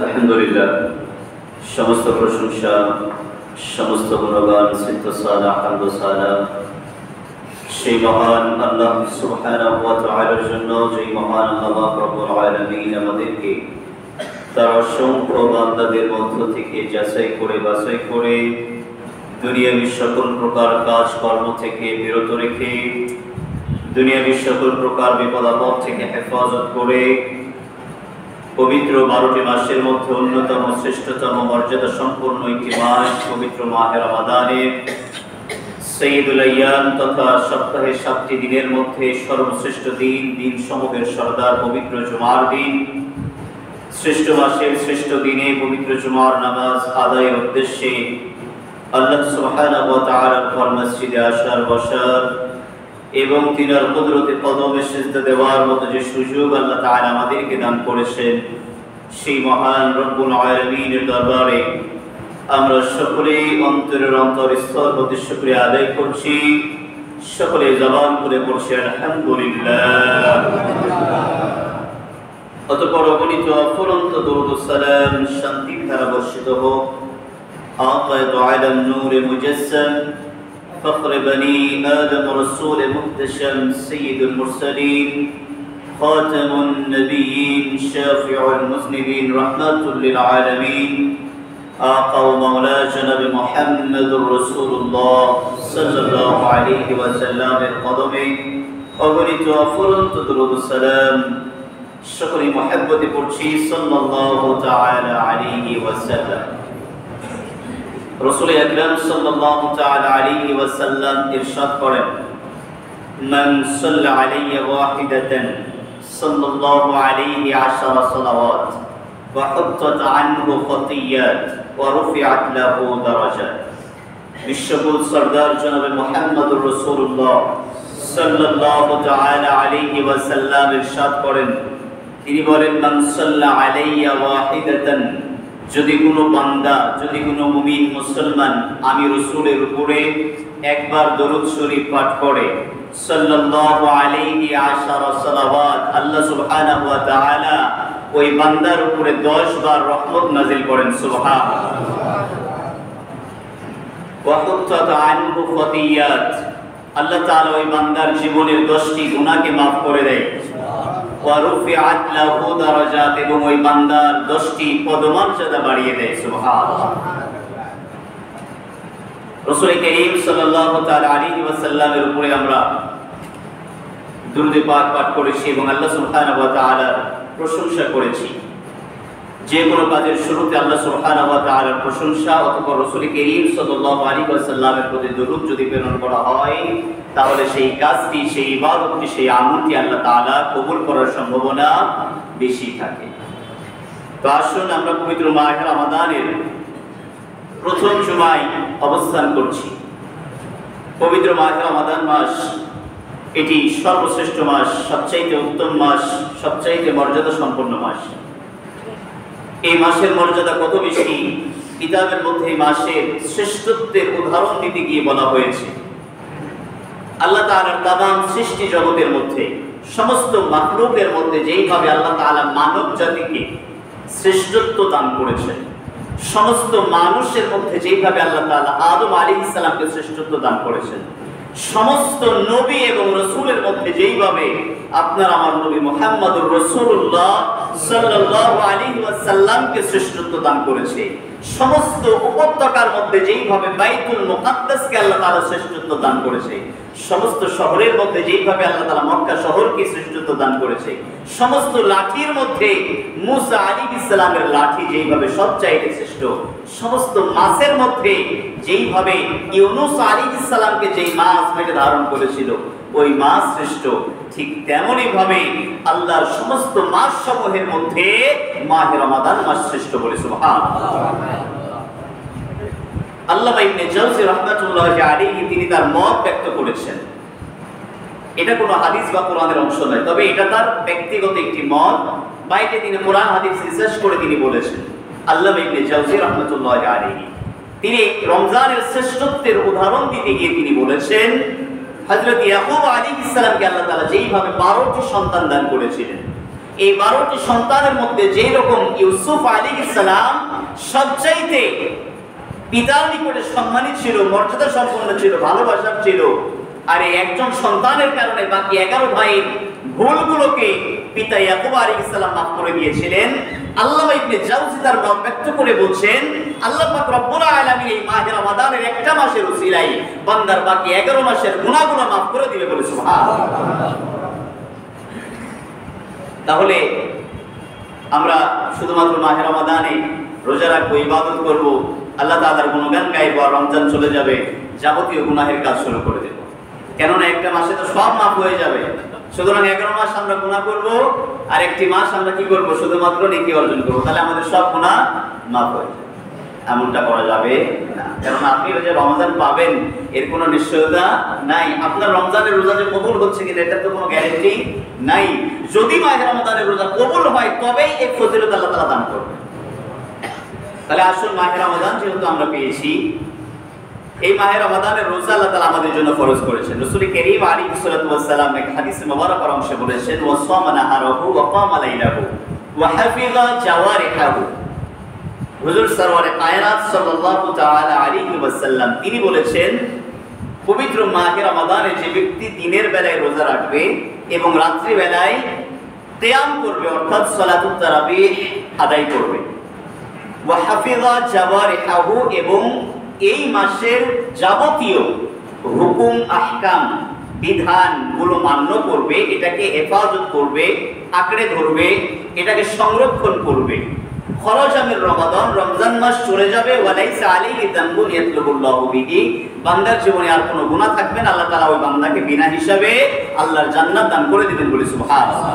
আলহামদুলিল্লাহ, সমস্ত প্রশংসা, সমস্ত গুণগান, সিদ্ধ সালাহ, হামদ সালাহ সেই মহান আল্লাহ সুবহানাহু ওয়া তাআলার জন্য, যেই মহান আল্লাহ রব্বুল আলামিন আমাদেরকে তার অসংখ্য বান্দাদের মধ্য থেকে যাচাই করে বাছাই করে দুনিয়াবী সকল প্রকার কাজ কর্ম থেকে বিরত রেখে দুনিয়াবী সকল প্রকার বিপদ আপদ থেকে হেফাজত করে পবিত্র 12টি মাসের মধ্যে অন্যতম শ্রেষ্ঠতম মর্যাদা সম্পন্ন একটি মাস পবিত্র মাহে রমাদানের সৈয়দুল আইয়াম তথা সপ্তাহের 7টি দিনের মধ্যে সর্বশ্রেষ্ঠ দিন, দিন সমূহের সরদার পবিত্র জুমার দিন, শ্রেষ্ঠ মাসের শ্রেষ্ঠ দিনে পবিত্র জুমার নামাজ আদায়ের উদ্দেশ্যে আল্লাহ সুবহানাহু ওয়া তাআলার ঘর মসজিদে আসার বসার এবং তিনার কুদরতে কদমে সিজদা দেওয়ার মতো যে সুযোগ আল্লাহ তাআলা আমাদেরকে দান করেছেন, সেই মহান রব্বুল আলামিনের দরবারে আমরা সকলেই অন্তরের অন্তরস্থল হতে শুকরিয়া আদায় করছি। সকলে জবান করে পড়ছি আলহামদুলিল্লাহ। অতঃপর অগণিত অফুরন্ত দরুদ ও সালাম শান্তির ধারা বর্ষিত হোক আকায়ে আলম নূরে মুজাসসাম فخر بني آدم رسول محتشم سيد المرسلين خاتم النبيين شافع المذنبين رحمة للعالمين آقا ومولا جناب محمد رسول الله صلى الله عليه وسلم القدم أغنيت أفرنت درود السلام شكري محبة برشي صلى الله تعالى عليه وسلم রাসূল আকরাম সাল্লাল্লাহু তাআলা আলাইহি ওয়াসাল্লাম ইরশাদ করেন, মান সাল্লা আলাইয়া ওয়াহিদাতান সাল্লাল্লাহু আলাইহি 10 সালাওয়াত ওয়া হুত্তাত আনহু খতিয়াত ওয়া রুফিআত লাহু দারাজাত। বিশ্বকুল সরদার জনাবে মুহাম্মদুর রাসূলুল্লাহ সাল্লাল্লাহু তাআলা আলাইহি ওয়াসাল্লাম ইরশাদ করেন, তিনি বলেন, মান সাল্লা আলাইয়া ওয়াহিদাতান, যদি কোনো বান্দা, যদি কোনো মুমিন মুসলমান আমি রাসূলের উপরে একবার দরুদ শরীফ পাঠ করে, সাল্লাল্লাহু আলাইহি 10 সালাওয়াত, আল্লাহ সুবহানাহু ওয়া তাআলা ওই বান্দার উপরে 10 বার রহমত নাযিল করেন। সুবহানাল্লাহ। ওয়া হুত্তাত আনহু খতিয়াত, আল্লাহ তাআলা ওই বান্দার জীবনের 10টি গুনাহকে maaf করে দেয়। ওয়া রুফিআত লাহু দারাজাত, এবং ওই বান্দার 10টি পদমর্যাদা বাড়িয়ে দেয়। সুবহানাল্লাহ। রাসূল কারীম সাল্লাল্লাহু তাআলা আলাইহি ওয়াসাল্লামের উপরে আমরা দুরূদ পাক পাঠ করেছি এবং আল্লাহ সুবহানাহু ওয়া তাআলার প্রশংসা করেছি। যে কোনো কাজের শুরুতে আল্লাহ সুবহানাহু ওয়া তাআলার প্রশংসা, অতঃপর রাসূল কারীম সাল্লাল্লাহু আলাইহি ওয়াসাল্লামের প্রতি দরুদ যদি প্রেরণ করা হয়, তাহলে সেই কাজটি, সেই ইবাদতটি, সেই আমলটি আল্লাহ তাআলা কবুল করার সম্ভাবনা বেশি থাকে। তো আসুন আমরা পবিত্র মাহে রমাদানের প্রথম জুমায় অবস্থান করছি। পবিত্র মাহে রমাদান মাস এটি সর্বশ্রেষ্ঠ মাস, সবচাইতে উত্তম মাস, সবচাইতে মর্যাদা সম্পন্ন মাস। এই মাসের মর্যাদা কত বেশি, কিতাবের মধ্যে এই মাসের শ্রেষ্ঠত্বের উদাহরণ দিতে গিয়ে বলা হয়েছে। আল্লাহ তাআলার তামাম সৃষ্টি জগতের মধ্যে, সমস্ত মাখলুকের মধ্যে যেইভাবে আল্লাহ তাআলা মানব জাতিকে শ্রেষ্ঠত্ব দান করেছেন, সমস্ত মানুষের মধ্যে যেইভাবে আল্লাহ তাআলা আদম আলাইহিস সালামকে শ্রেষ্ঠত্ব দান করেছেন, সমস্ত নবী এবং রাসূলের মধ্যে যেইভাবে আপনার আমার নবী মুহাম্মদুর রাসূলুল্লাহ সাল্লাল্লাহু আলাইহি ওয়াসাল্লামকে শ্রেষ্ঠত্ব দান করেছে, সমস্ত উপত্যকার মধ্যে যেইভাবে বাইতুল মুকাদ্দাসকে আল্লাহ তাআলা শ্রেষ্ঠত্ব দান করেছে, সমস্ত শহরের মধ্যে যেইভাবে আল্লাহ তাআলা মক্কা শহরকে শ্রেষ্ঠত্ব দান করেছে, সমস্ত লাঠির মধ্যে মুসা আলাইহিস সালামের লাঠি যেইভাবে সবচাইতে শ্রেষ্ঠ, সমস্ত মাছের মধ্যে যেইভাবে ইউনূস আলাইহিস সালামকে যেই মাছ পেটে ধারণ করেছিল ওই মাছ শ্রেষ্ঠ, ঠিক তেমনি ভাবে আল্লাহর সমস্ত মাস সমূহের মধ্যে মাহে রমাদান মাস শ্রেষ্ঠ বলে। সুবহানাল্লাহ। আল্লামা ইবনে জাওজি রাহমাতুল্লাহি আলাইহি তিনি তার মত ব্যক্ত করেছেন। এটা কোনো হাদিস বা কোরআনের অংশ নয়, তবে এটা তার ব্যক্তিগত একটি মত, বাইরে তিনি কোরআন হাদিস রিসার্চ করে তিনি বলেছেন। আল্লামা ইবনে জাওজি রাহমাতুল্লাহি আলাইহি তিনি রমজানের শ্রেষ্ঠত্বের উদাহরণ দিতে গিয়ে তিনি বলেছেন, হযরত ইয়াকুব আলাইহিস সালামকে আল্লাহ তাআলা যেইভাবে 12টি সন্তান দান করেছিলেন, এই 12টি সন্তানের মধ্যে যেই রকম ইউসুফ আলাইহিস সালাম সবচাইতে পিতার নিকটে সম্মানী ছিল, মর্যাদা সম্পন্ন ছিল, ভালোবাসার ছিল, আর এই একজন সন্তানের কারণে বাকি 11 ভাইয়ের ভুলগুলোকে পিতা ইয়াকুব আলাইহিস সালাম মাফ করে দিয়েছিলেন। আল্লামা ইবনে জাওজি তার মত ব্যক্ত করে বলছেন, আল্লাহ পাক রব্বুল আলামিন এই মাহে রমাদানের একটা মাসের উসিলায় বান্দার বাকি 11 মাসের গুনাহগুলো মাফ করে দিবে বলে সুবহানাল্লাহ। তাহলে আমরা শুধুমাত্র মাহে রমাদানে রোজা রাখবো, ইবাদত করব, আল্লাহ তাআলার গুণগান গাইবো, আর রমজান চলে যাবে যাবতীয় গুনাহের কাজ শুরু করে দেব। কেননা একটা মাসে তো সব মাফ হয়ে যাবে। সুতরাং 11 মাস আমরা গুনাহ করব, আর একটি মাস আমরা কি করব? শুধুমাত্র নেকি অর্জন করব। তাহলে আমাদের সব গুনাহ মাফ হয়ে যাবে। এমনটা করা যাবে না, কারণ আপনি যে রমজান পাবেন এর কোনো নিশ্চয়তা নাই। আপনার রমজানের রোজা যে কবুল হচ্ছে কিনা এটার তো কোনো গ্যারান্টি নাই। যদি মাহে রমজানের রোজা কবুল হয় তবেই এই ফজিলত আল্লাহ তাআলা দান করবেন। তাহলে আসল মাহে রমজান যেহেতু আমরা পেয়েছি, এই মাহে রমাদানের রোজা আল্লাহ তাআলা আমাদের জন্য ফরজ করেছেন। রাসূল কারীম আলাইহিস সালাতু ওয়াস সালাম এক হাদিসে মুবারাকার অংশে বলেছেন, ওয়া সামা নাহারাহু ওয়া কামা লাইলাহু ওয়া হাফিযা জাওয়ারিহাহু। হুজুর সরওয়ারে কায়নাত সাল্লাল্লাহু তাআলা আলাইহি ওয়াসাল্লাম তিনি বলেছেন, পবিত্র মাহে রমাদানে যে ব্যক্তি দিনের বেলায় রোজা রাখবে এবং রাত্রি বেলায় কিয়াম করবে, অর্থাৎ সালাতুত তারাবিহ আদায় করবে, ওয়া হাফিযা জাওয়ারিহাহু, এবং এই মাসের যাবতীয় হুকুম আহকাম বিধানগুলো মান্য করবে, এটাকে হেফাজত করবে, আঁকড়ে ধরবে, এটাকে সংরক্ষণ করবে। খরাজা মির রমাদান, রমজান মাস চলে যাবে, ওয়ালাইসা আলাইহি যামবুন ইয়াতলুবুল্লাহু বিহি, বান্দার জীবনে আর কোনো গুনাহ থাকবে না, আল্লাহ তাআলা ওই বান্দাকে বিনা হিসাবে আল্লাহর জান্নাত দান করে দিবেন বলে সুবহানাল্লাহ।